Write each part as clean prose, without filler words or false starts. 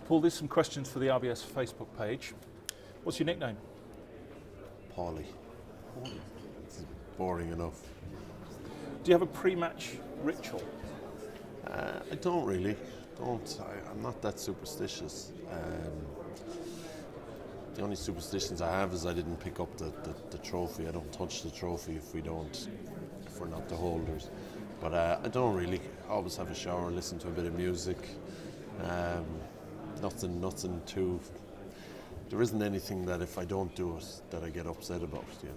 Paul, there's some questions for the RBS Facebook page. What's your nickname? Paulie. It's boring enough. Do you have a pre-match ritual? I don't really. I'm not that superstitious. The only superstitions I have is I didn't pick up the trophy. I don't touch the trophy if we're not the holders. But I don't really. I always have a shower, listen to a bit of music. Nothing too. There isn't anything that if I don't do it that I get upset about. You know.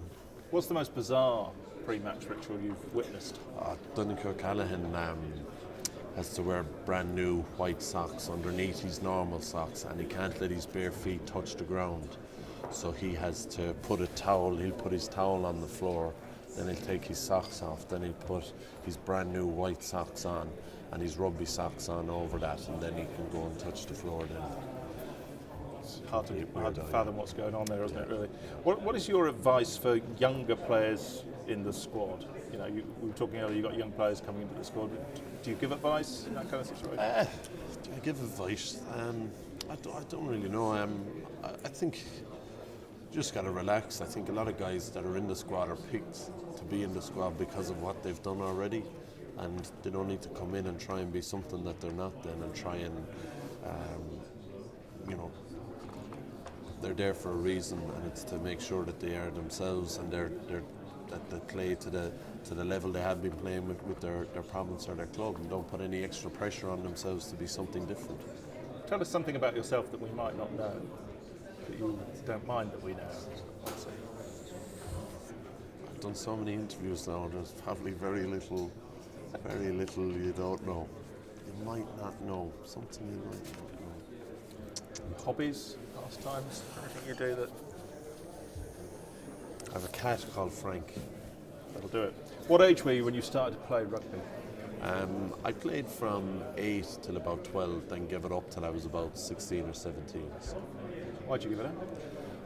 What's the most bizarre pre-match ritual you've witnessed? Dunkirk Callahan has to wear brand new white socks underneath his normal socks, and he can't let his bare feet touch the ground. So he has to put a towel. He'll put his towel on the floor, then he'll take his socks off, then he'll put his brand new white socks on and his rugby socks on over that, and then he can go and touch the floor then. It's hard to fathom what's going on there, isn't it, really? What is your advice for younger players in the squad? You know, we were talking earlier, you've got young players coming into the squad. Do you give advice in that kind of situation? Do I give advice? I don't really know. I think you just got to relax. I think a lot of guys that are in the squad are picked to be in the squad because of what they've done already, and they don't need to come in and try and be something that they're not then, and try and, they're there for a reason, and it's to make sure that they are themselves and that they play to the level they have been playing with their province or their club, and don't put any extra pressure on themselves to be something different. Tell us something about yourself that we might not know, that you don't mind that we know. I've done so many interviews now, there's probably very little you don't know. You might not know. Something you might not know. Hobbies, pastimes, anything you do that... I have a cat called Frank. That'll do it. What age were you when you started to play rugby? I played from 8 till about 12, then gave it up till I was about 16 or 17. So Why'd you give it up?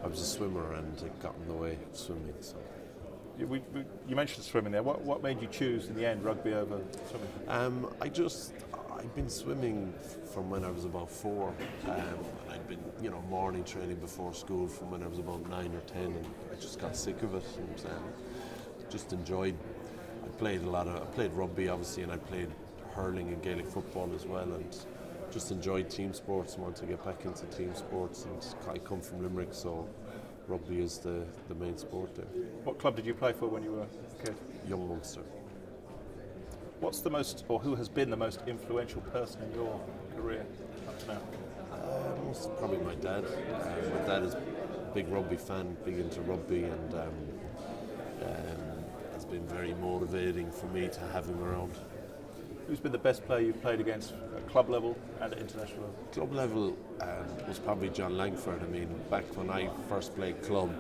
I was a swimmer and it got in the way of swimming. So You mentioned swimming there. What made you choose in the end rugby over swimming? I'd been swimming from when I was about 4, and I'd been, morning training before school from when I was about 9 or 10, and I just got sick of it and just enjoyed. I played rugby obviously, and I played hurling and Gaelic football as well, and just enjoyed team sports and wanted to get back into team sports. And I come from Limerick, so rugby is the main sport there. What club did you play for when you were a kid? Young Munster. What's the most, or who has been the most influential person in your career up to now? Probably my dad. My dad is a big rugby fan, big into rugby, and has been very motivating for me to have him around. Who's been the best player you've played against at club level and at international level? Club level was probably John Langford. I mean, back when I first played club,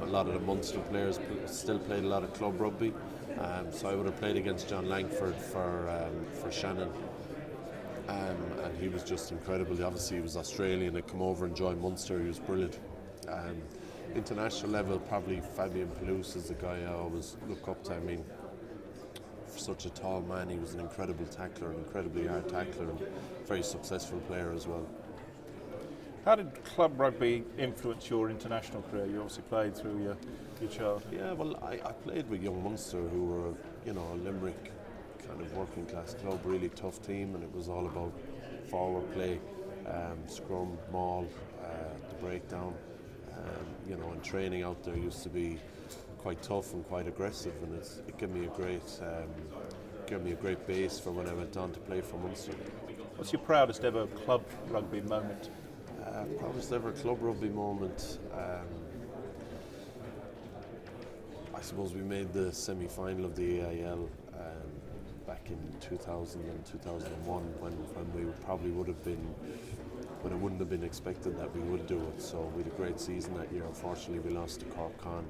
a lot of the Munster players still played a lot of club rugby. So I would have played against John Langford for Shannon, and he was just incredible. Obviously he was Australian and come over and joined Munster. He was brilliant. International level, probably Fabian Palouse is the guy I always look up to. I mean, for such a tall man, he was an incredible tackler, an incredibly hard tackler, and very successful player as well. How did club rugby influence your international career? You obviously played through your childhood. Yeah, well, I played with Young Munster, who were, a Limerick kind of working class club, really tough team, and it was all about forward play, scrum, maul, the breakdown, and training out there used to be quite tough and quite aggressive, and it gave me a great base for when I went on to play for Munster. What's your proudest ever club rugby moment? Proudest ever club rugby moment. I suppose we made the semi-final of the AIL back in 2000 and 2001 when we probably would have been, when it wouldn't have been expected that we would do it. So we had a great season that year. Unfortunately, we lost to Cork Con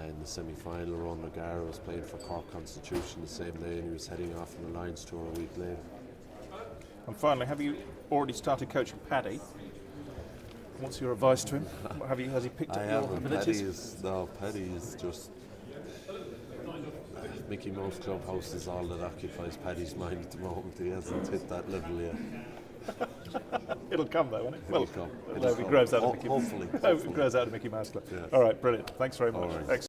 in the semi-final. Ron O'Gara was playing for Cork Constitution the same day, and he was heading off on the Lions tour a week later. And finally, have you already started coaching Paddy? What's your advice to him? Has he picked up your abilities? Paddy is just... Mickey Mouse Clubhouse is all that occupies Paddy's mind at the moment. He hasn't hit that level yet. It'll come though, won't it? It'll come. It grows out of Mickey. Hopefully. It grows out of Mickey Mouse Club. Yes. All right, brilliant. Thanks very much. All right. Excellent.